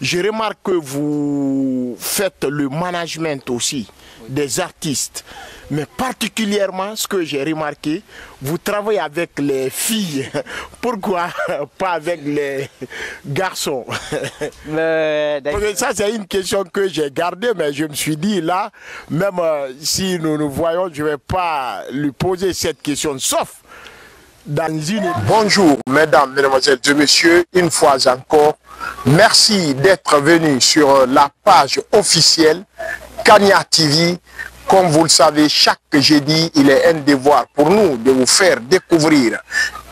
Je remarque que vous faites le management aussi des artistes. Mais particulièrement, ce que j'ai remarqué, vous travaillez avec les filles. Pourquoi pas avec les garçons? Parce que ça, c'est une question que j'ai gardée, mais je me suis dit, là, même si nous nous voyons, je ne vais pas lui poser cette question, sauf dans une... Bonjour, mesdames, mesdemoiselles et messieurs, une fois encore, merci d'être venus sur la page officielle Kania TV. Comme vous le savez, chaque jeudi, il est un devoir pour nous de vous faire découvrir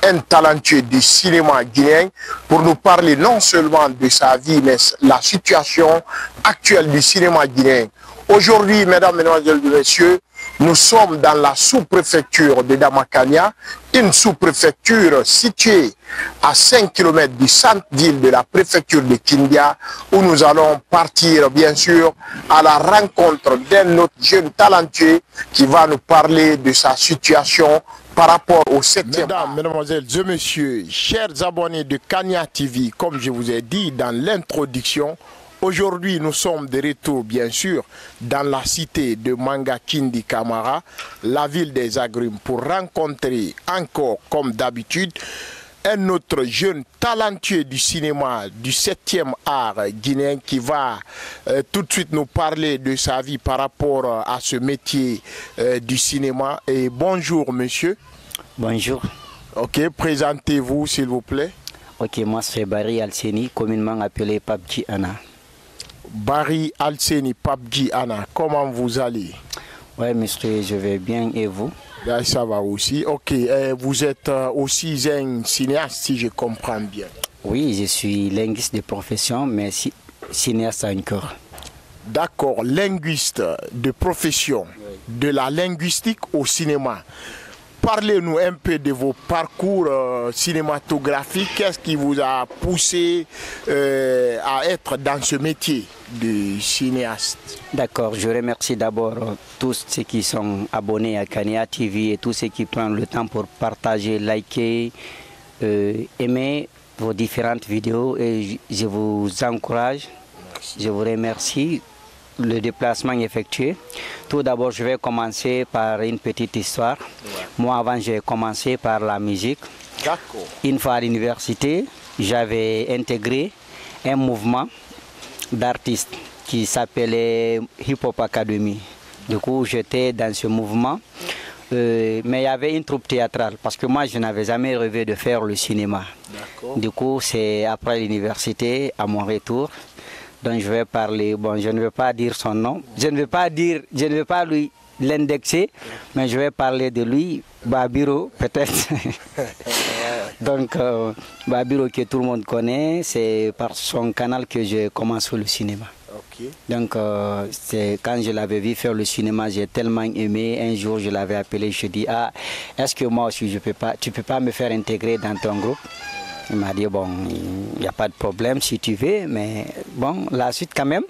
un talentueux du cinéma guinéen pour nous parler non seulement de sa vie, mais la situation actuelle du cinéma guinéen. Aujourd'hui, mesdames, mesdemoiselles et messieurs, nous sommes dans la sous-préfecture de Damakania, une sous-préfecture située à 5 km du centre-ville de la préfecture de Kindia, où nous allons partir, bien sûr, à la rencontre d'un autre jeune talentueux qui va nous parler de sa situation par rapport au 7e. Mesdames, mesdemoiselles et messieurs, chers abonnés de Kania TV, comme je vous ai dit dans l'introduction, aujourd'hui, nous sommes de retour, bien sûr, dans la cité de Manga-Kindi Kamara, la ville des agrumes, pour rencontrer encore, comme d'habitude, un autre jeune talentueux du cinéma, du 7e art guinéen, qui va tout de suite nous parler de sa vie par rapport à ce métier du cinéma. Et bonjour, monsieur. Bonjour. Ok, présentez-vous, s'il vous plaît. Ok, moi c'est Barry Alseni, communément appelé Papji Anna. Barry Alseni, Papji Anna, comment vous allez? Oui, monsieur, je vais bien, et vous? Ben, ça va aussi. Ok, vous êtes aussi un cinéaste, si je comprends bien. Oui, je suis linguiste de profession, mais cinéaste encore. D'accord, linguiste de profession, de la linguistique au cinéma. Parlez-nous un peu de vos parcours cinématographiques. Qu'est-ce qui vous a poussé à être dans ce métier de cinéaste? D'accord, je remercie d'abord tous ceux qui sont abonnés à Kania TV et tous ceux qui prennent le temps pour partager, liker, aimer vos différentes vidéos. Et je vous encourage, je vous remercie. Le déplacement effectué. Tout d'abord, je vais commencer par une petite histoire. Moi, avant, j'ai commencé par la musique. D'accord. Une fois à l'université, j'avais intégré un mouvement d'artistes qui s'appelait Hip Hop Academy. Du coup, j'étais dans ce mouvement. Mais il y avait une troupe théâtrale parce que moi, je n'avais jamais rêvé de faire le cinéma. Du coup, c'est après l'université, à mon retour, donc je vais parler, bon, je ne vais pas dire son nom, je ne vais pas lui l'indexer, mais je vais parler de lui, Babiro peut-être. Donc Babiro que tout le monde connaît, c'est par son canal que je commence le cinéma. Okay. Donc c'est quand je l'avais vu faire le cinéma, j'ai tellement aimé. Un jour je l'avais appelé, je dis ah, est-ce que moi aussi tu peux pas me faire intégrer dans ton groupe? Il m'a dit, bon, il n'y a pas de problème si tu veux, mais bon, la suite quand même,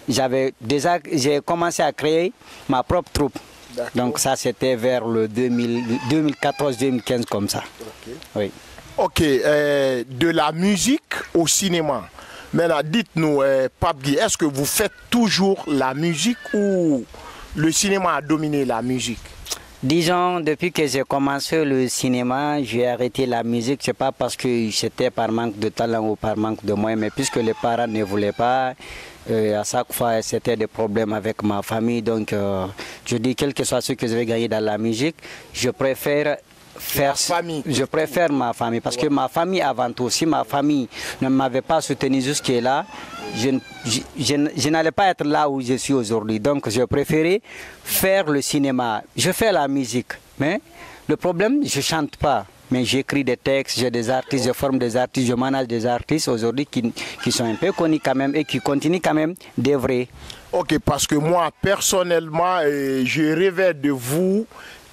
j'ai commencé à créer ma propre troupe. Donc ça, c'était vers le 2014-2015 comme ça. Okay. Oui. Ok, de la musique au cinéma. Maintenant, dites-nous, Papji, est-ce que vous faites toujours la musique ou le cinéma a dominé la musique? Disons, depuis que j'ai commencé le cinéma, j'ai arrêté la musique. Ce n'est pas parce que c'était par manque de talent ou par manque de moyens, mais puisque les parents ne voulaient pas, à chaque fois c'était des problèmes avec ma famille. Donc je dis, quel que soit ce que je vais gagner dans la musique, je préfère ma famille, parce que ma famille avant tout, si ma famille ne m'avait pas soutenu jusque-là, je n'allais pas être là où je suis aujourd'hui. Donc je préférais faire le cinéma. Je fais la musique, mais le problème, je ne chante pas. Mais j'écris des textes, j'ai des artistes, je forme des artistes, je manage des artistes aujourd'hui qui sont un peu connus quand même et qui continuent quand même d'œuvrer. Ok, parce que moi personnellement, je rêvais de vous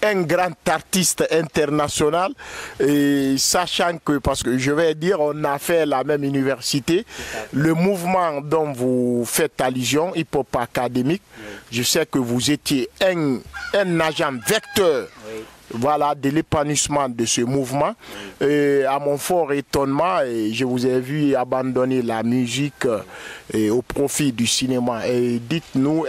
un grand artiste international, et sachant que, parce que je vais dire, on a fait la même université, le mouvement dont vous faites allusion, Hip Hop Académique, je sais que vous étiez un agent vecteur voilà, de l'épanouissement de ce mouvement. Et à mon fort étonnement, je vous ai vu abandonner la musique au profit du cinéma. Et dites-nous,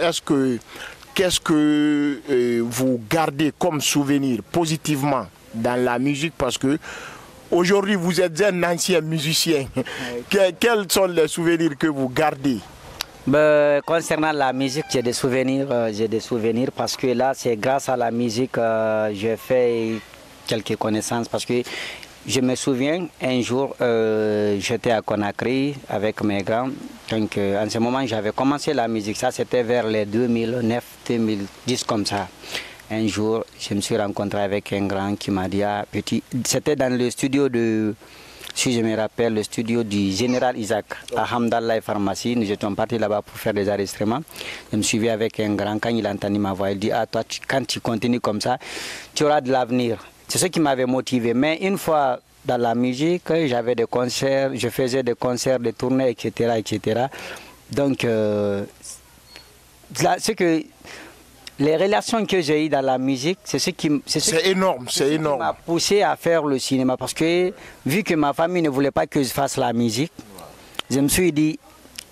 qu'est-ce que vous gardez comme souvenir positivement dans la musique, parce que aujourd'hui vous êtes un ancien musicien. Quels sont les souvenirs que vous gardez? Concernant la musique, j'ai des souvenirs parce que là c'est grâce à la musique que j'ai fait quelques connaissances, parce que je me souviens un jour j'étais à Conakry avec mes grands, donc en ce moment j'avais commencé la musique, ça c'était vers les 2009-2010 comme ça. Un jour, je me suis rencontré avec un grand qui m'a dit, ah, petit, c'était dans le studio de, si je me rappelle, le studio du général Isaac à Hamdallah Pharmacie. Nous étions partis là-bas pour faire des enregistrements. Je me suis vu avec un grand, quand il a entendu ma voix, il dit, ah, toi, quand tu continues comme ça, tu auras de l'avenir. C'est ce qui m'avait motivé. Mais une fois dans la musique, j'avais des concerts, je faisais des concerts, des tournées, etc., etc. Donc, là, c'est que les relations que j'ai eues dans la musique, c'est énorme, c'est énorme. Qui m'a poussé à faire le cinéma, parce que vu que ma famille ne voulait pas que je fasse la musique, je me suis dit,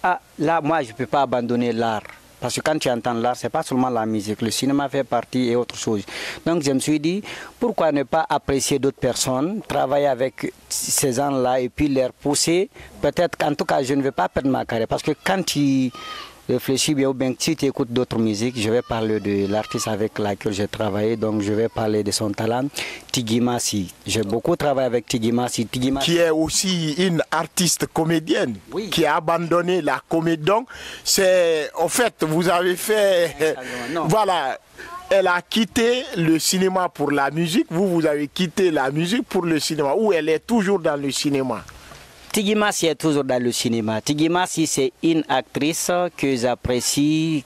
ah là moi je ne peux pas abandonner l'art. Parce que quand tu entends l'art, ce n'est pas seulement la musique, le cinéma fait partie et autre chose. Donc je me suis dit, pourquoi ne pas apprécier d'autres personnes, travailler avec ces gens-là et puis les pousser. Peut-être qu'en tout cas je ne vais pas perdre ma carrière, parce que quand tu réfléchis bien, ou bien si tu écoutes d'autres musiques, je vais parler de l'artiste avec laquelle j'ai travaillé, donc je vais parler de son talent, Tigui Massi. J'ai beaucoup travaillé avec Tigui Massi. Qui est aussi une artiste comédienne, oui, qui a abandonné la comédie. Donc, c'est, en fait, vous avez fait, voilà, elle a quitté le cinéma pour la musique, vous avez quitté la musique pour le cinéma, ou elle est toujours dans le cinéma? Tigui Massi est toujours dans le cinéma. Tigui Massi, c'est une actrice que j'apprécie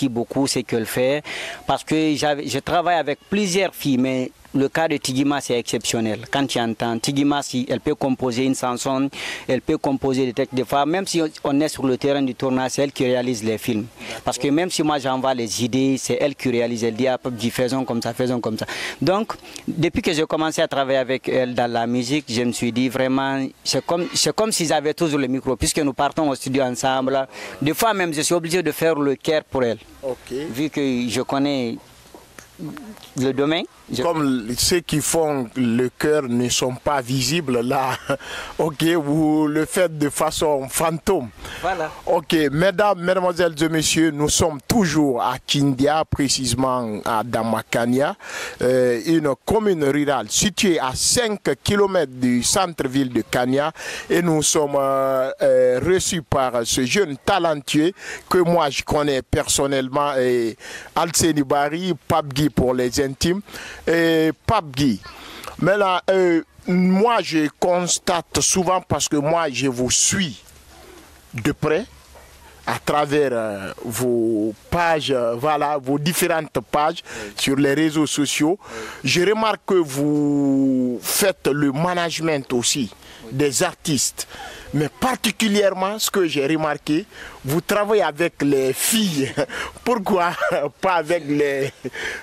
beaucoup ce qu'elle fait, parce que je travaille avec plusieurs filles, mais le cas de Tigui Massi est exceptionnel. Quand tu entends Tigui Massi, elle peut composer une chanson, elle peut composer des textes de femmes, même si on est sur le terrain du tournage, c'est elle qui réalise les films. Parce que même si moi j'envoie les idées, c'est elle qui réalise, elle dit ah, faisons comme ça, faisons comme ça. Donc, depuis que j'ai commencé à travailler avec elle dans la musique, je me suis dit vraiment, c'est comme si j'avais toujours le micro, puisque nous partons au studio ensemble. Des fois même, je suis obligé de faire le cœur pour elle. Okay. Vu que je connais le domaine. Comme ceux qui font le cœur ne sont pas visibles là, ok, vous le faites de façon fantôme. Voilà. Ok, mesdames, mesdemoiselles et messieurs, nous sommes toujours à Kindia, précisément à Damakania, une commune rurale située à 5 km du centre-ville de Kania, et nous sommes reçus par ce jeune talentueux que moi je connais personnellement, Alseni Bari, Pape Guy pour les intimes. Et Pape Guy, mais là, moi je constate souvent, parce que moi je vous suis de près à travers vos pages, voilà, vos différentes pages sur les réseaux sociaux, je remarque que vous faites le management aussi des artistes. Mais particulièrement, ce que j'ai remarqué, vous travaillez avec les filles. Pourquoi pas avec les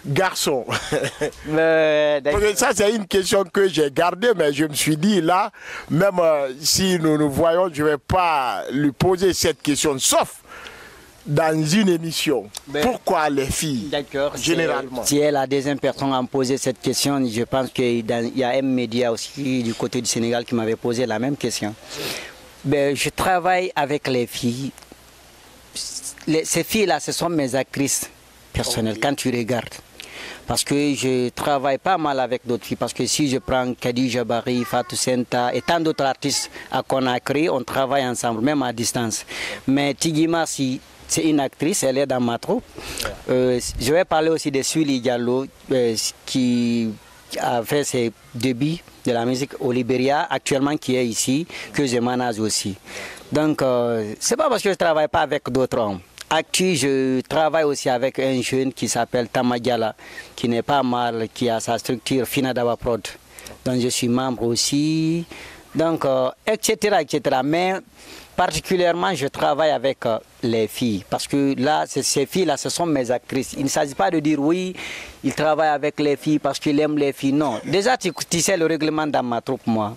garçons? Parce que ça, c'est une question que j'ai gardée, mais je me suis dit, là, même si nous nous voyons, je ne vais pas lui poser cette question, sauf dans une émission. Pourquoi les filles? D'accord. Généralement. Si elle a des personnes à me poser cette question, je pense qu'il y a un média aussi du côté du Sénégal qui m'avait posé la même question. Je travaille avec les filles. Ces filles-là, ce sont mes actrices personnelles, okay, quand tu regardes. Parce que je travaille pas mal avec d'autres filles. Parce que si je prends Kadi Jabari, Fatou Senta et tant d'autres artistes à Conakry, on travaille ensemble, même à distance. Mais Tigui Massi, c'est une actrice, elle est dans ma troupe. Je vais parler aussi de Suili Diallo, qui a fait ses débuts de la musique au Libéria, actuellement qui est ici, que je manage aussi. Donc, c'est pas parce que je ne travaille pas avec d'autres hommes. Je travaille aussi avec un jeune qui s'appelle Tamagala, qui n'est pas mal, qui a sa structure Finadawa Prod. Donc, je suis membre aussi, donc, etc., etc. Mais particulièrement, je travaille avec les filles. Parce que là, ces filles-là, ce sont mes actrices. Il ne s'agit pas de dire oui, il travaille avec les filles parce qu'il aime les filles. Non. Déjà, tu sais le règlement dans ma troupe, moi.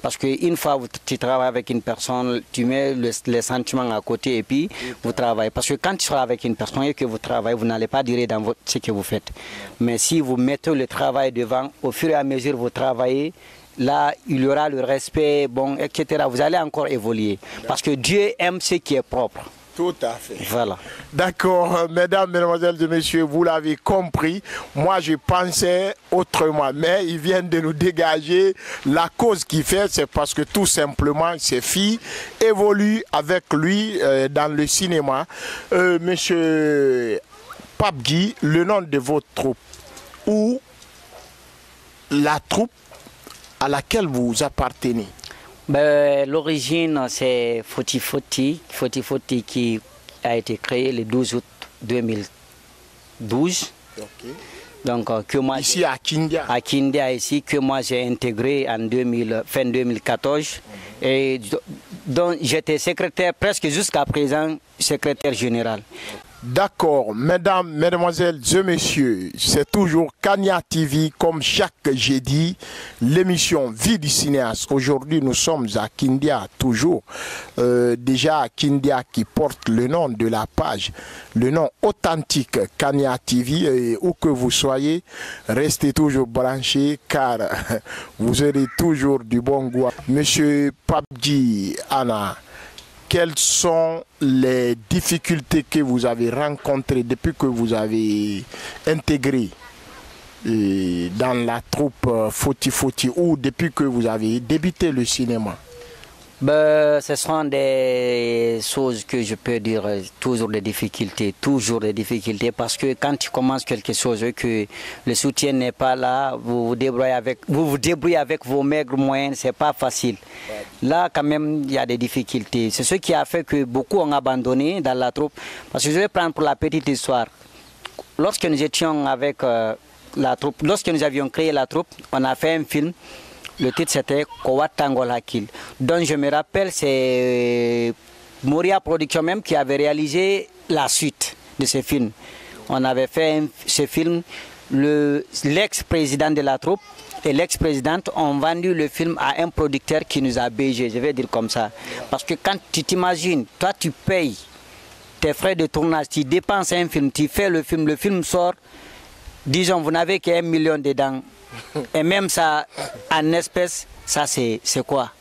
Parce qu'une fois tu travailles avec une personne, tu mets les sentiments à côté et puis vous travaillez. Parce que quand tu seras avec une personne et que vous travaillez, vous n'allez pas dire dans ce que vous faites. Mais si vous mettez le travail devant, au fur et à mesure vous travaillez, là, il y aura le respect, bon, etc. Vous allez encore évoluer. Parce que Dieu aime ce qui est propre. Tout à fait. Voilà. D'accord, mesdames, mesdemoiselles et messieurs, vous l'avez compris. Moi, je pensais autrement, mais ils viennent de nous dégager. La cause qui fait, c'est parce que tout simplement, ces filles évoluent avec lui dans le cinéma. Monsieur Pape Guy, le nom de votre troupe ou la troupe à laquelle vous appartenez? Ben, l'origine, c'est Foti Foti. Foti Foti qui a été créé le 12 août 2012. Okay. Donc, que moi, ici à Kindia. À Kindia, ici, que moi j'ai intégré en fin 2014. Et donc, j'étais secrétaire, presque jusqu'à présent, secrétaire général. D'accord, mesdames, mesdemoiselles et messieurs, c'est toujours Kania TV comme chaque jeudi, l'émission Vie du cinéaste. Aujourd'hui, nous sommes à Kindia, toujours. Déjà à Kindia qui porte le nom de la page, le nom authentique Kania TV. Et où que vous soyez, restez toujours branchés car vous aurez toujours du bon goût. Monsieur Pape Guy Anna, quelles sont les difficultés que vous avez rencontrées depuis que vous avez intégré dans la troupe Foti Foti ou depuis que vous avez débuté le cinéma? Ben, ce sont des choses que je peux dire, toujours des difficultés, parce que quand tu commences quelque chose et que le soutien n'est pas là, vous vous débrouillez avec vos maigres moyens, c'est pas facile. Là, quand même, il y a des difficultés. C'est ce qui a fait que beaucoup ont abandonné dans la troupe. Parce que je vais prendre pour la petite histoire. Lorsque nous étions avec la troupe, lorsque nous avions créé la troupe, on a fait un film. Le titre c'était Kowat Tangola Kill. Donc je me rappelle, c'est Moria Production même qui avait réalisé la suite de ce film. On avait fait ce film, l'ex-président de la troupe et l'ex-présidente ont vendu le film à un producteur qui nous a BG, je vais dire comme ça. Parce que quand tu t'imagines, toi tu payes tes frais de tournage, tu dépenses un film, tu fais le film sort, disons vous n'avez qu'1 million dedans. Et même ça, en espèces, ça c'est quoi?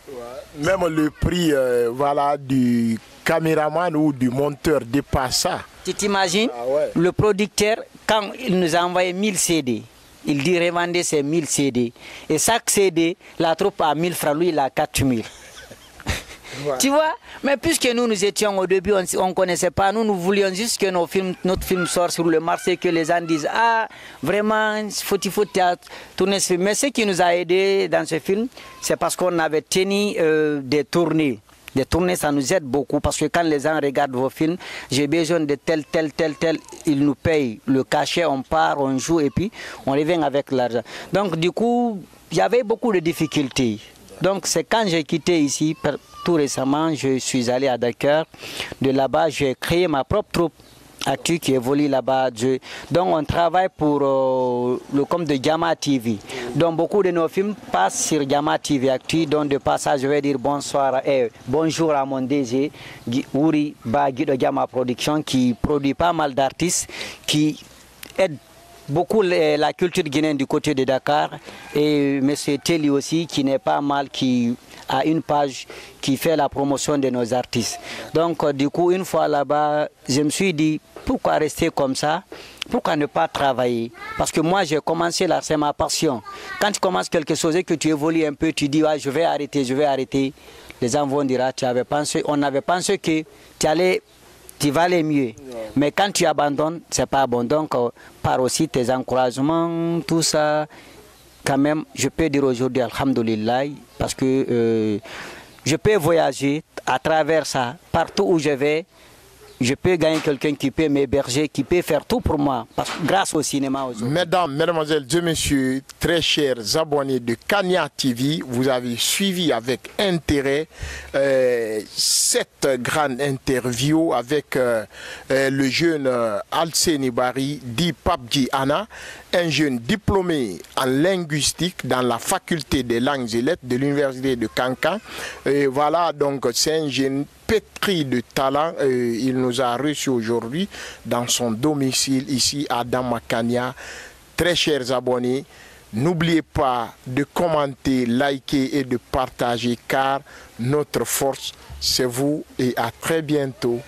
Même le prix voilà, du caméraman ou du monteur dépasse ça. Tu t'imagines, le producteur, quand il nous a envoyé 1000 CD, il dit revendez ces 1000 CD. Et chaque CD, la troupe a 1000 francs, lui il a 4000. Tu vois, mais puisque nous étions au début, on ne connaissait pas, nous voulions juste que notre film sorte sur le marché, que les gens disent ah vraiment, faut tourner ce film. Mais ce qui nous a aidé dans ce film, c'est parce qu'on avait tenu des tournées. Des tournées, ça nous aide beaucoup parce que quand les gens regardent vos films, j'ai besoin de tel, ils nous payent le cachet, on part, on joue et puis on revient avec l'argent. Donc du coup, il y avait beaucoup de difficultés. Donc c'est quand j'ai quitté ici, tout récemment, je suis allé à Dakar. De là-bas, j'ai créé ma propre troupe actuelle qui évolue là-bas. Donc on travaille pour le compte de Gamma TV. Donc beaucoup de nos films passent sur Gamma TV Actu. Donc de passage, je vais dire bonsoir et bonjour à mon DG, Ouri Bagui de Gamma Production, qui produit pas mal d'artistes, qui aide beaucoup la culture guinéenne du côté de Dakar. Et M. Telly aussi, qui n'est pas mal, qui a une page qui fait la promotion de nos artistes. Donc du coup, une fois là-bas, je me suis dit, pourquoi rester comme ça? Pourquoi ne pas travailler? Parce que moi, j'ai commencé là, c'est ma passion. Quand tu commences quelque chose et que tu évolues un peu, tu dis, ah, je vais arrêter. Les gens vont dire, ah, on avait pensé que tu valais mieux. Mais quand tu abandonnes, c'est pas bon. Donc, par aussi tes encouragements, tout ça, quand même, je peux dire aujourd'hui, alhamdoulilah, parce que je peux voyager à travers ça. Partout où je vais, je peux gagner quelqu'un qui peut m'héberger, qui peut faire tout pour moi, grâce au cinéma aujourd'hui. Mesdames, mesdemoiselles et messieurs, très chers abonnés de Kania TV, vous avez suivi avec intérêt cette grande interview avec le jeune Alseni Bari, dit Papji Anna, un jeune diplômé en linguistique dans la faculté des langues et lettres de l'université de Kankan. Et voilà, donc c'est un jeune pétri de talent. Il nous a reçus aujourd'hui dans son domicile ici à Damakania. Très chers abonnés, n'oubliez pas de commenter, liker et de partager car notre force c'est vous et à très bientôt.